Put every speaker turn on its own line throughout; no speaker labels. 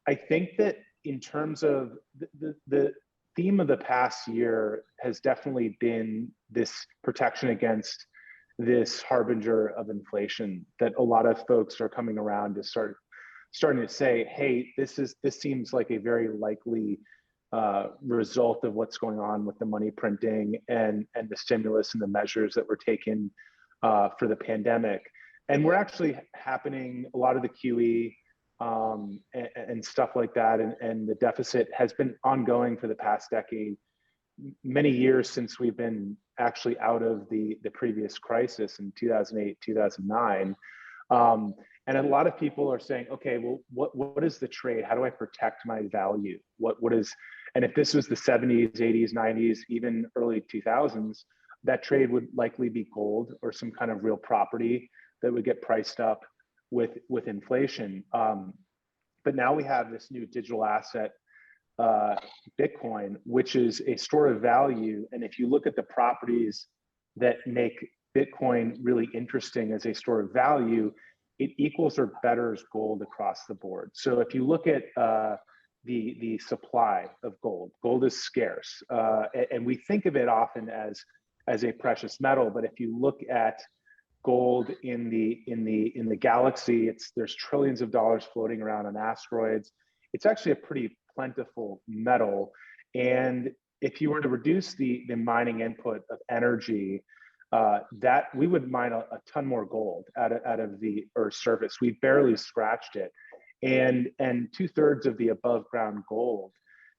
I think that in terms of the theme of the past year has definitely been this protection against this harbinger of inflation, that a lot of folks are coming around to starting to say, hey, this seems like a very likely result of what's going on with the money printing and the stimulus and the measures that were taken for the pandemic. And we're actually happening, a lot of the QE and stuff like that, and the deficit has been ongoing for the past decade, many years since we've been actually out of the previous crisis in 2008, 2009. And a lot of people are saying, okay, well, what is the trade? How do I protect my value? What is, and if this was the 70s, 80s, 90s, even early 2000s, that trade would likely be gold or some kind of real property that would get priced up with inflation. But now we have this new digital asset, Bitcoin, which is a store of value. And if you look at the properties that make Bitcoin really interesting as a store of value, it equals or betters gold across the board. So if you look at the supply of gold, gold is scarce, and we think of it often as a precious metal. But if you look at gold in the galaxy, there's trillions of dollars floating around on asteroids. It's actually a pretty plentiful metal. And if you were to reduce the mining input of energy, that we would mine a ton more gold out of the Earth's surface. We barely scratched it. And 2/3 of the above ground gold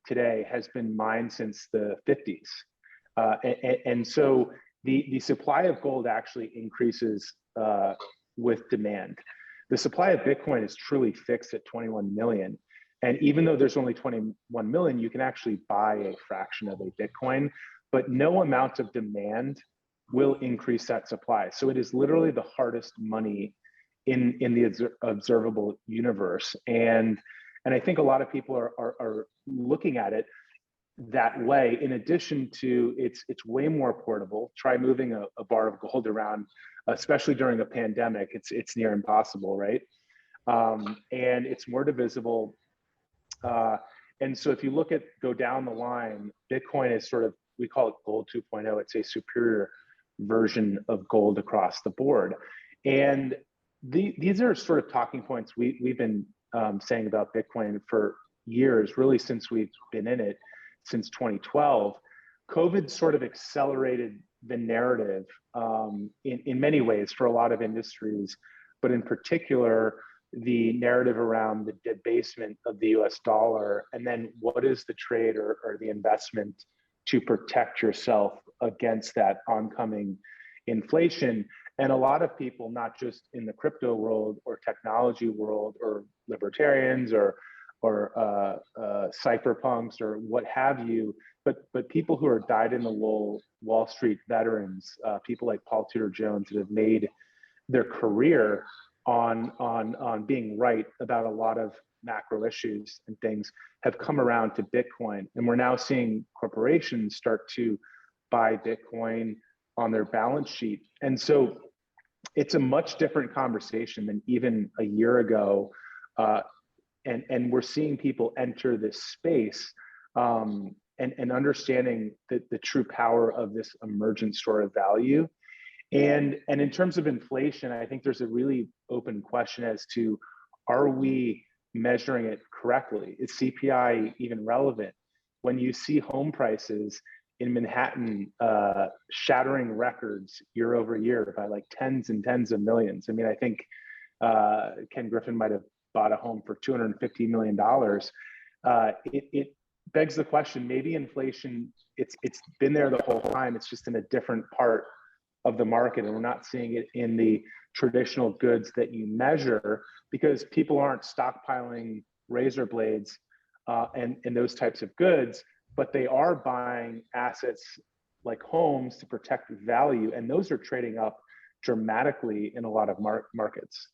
today has been mined since the 50s. And so the supply of gold actually increases with demand. The supply of Bitcoin is truly fixed at 21 million. And even though there's only 21 million, you can actually buy a fraction of a Bitcoin, but no amount of demand will increase that supply. So it is literally the hardest money in the observable universe. And I think a lot of people are looking at it that way. In addition to it's way more portable. Try moving a bar of gold around, especially during a pandemic. It's near impossible, right? And it's more divisible. And so if you go down the line, Bitcoin is sort of, we call it gold 2.0. It's a superior version of gold across the board. And these are sort of talking points we've been saying about Bitcoin for years, really since we've been in it, since 2012. COVID sort of accelerated the narrative in many ways for a lot of industries, but in particular, the narrative around the debasement of the US dollar, and then what is the trade or the investment to protect yourself against that oncoming inflation. And a lot of people, not just in the crypto world or technology world or libertarians or cypherpunks or what have you, but people who are dyed-in-the-wool Wall Street veterans, people like Paul Tudor Jones, that have made their career on being right about a lot of macro issues and things, have come around to Bitcoin. And we're now seeing corporations start to buy Bitcoin on their balance sheet. And so it's a much different conversation than even a year ago. And we're seeing people enter this space and understanding the true power of this emergent store of value. And in terms of inflation, I think there's a really open question as to, are we measuring it correctly? Is CPI even relevant? When you see home prices in Manhattan shattering records year over year by like tens and tens of millions. I mean, I think Ken Griffin might have bought a home for $250 million. It begs the question, maybe inflation, it's been there the whole time. It's just in a different part of the market, and we're not seeing it in the traditional goods that you measure, because people aren't stockpiling razor blades and those types of goods, but they are buying assets like homes to protect value, and those are trading up dramatically in a lot of markets.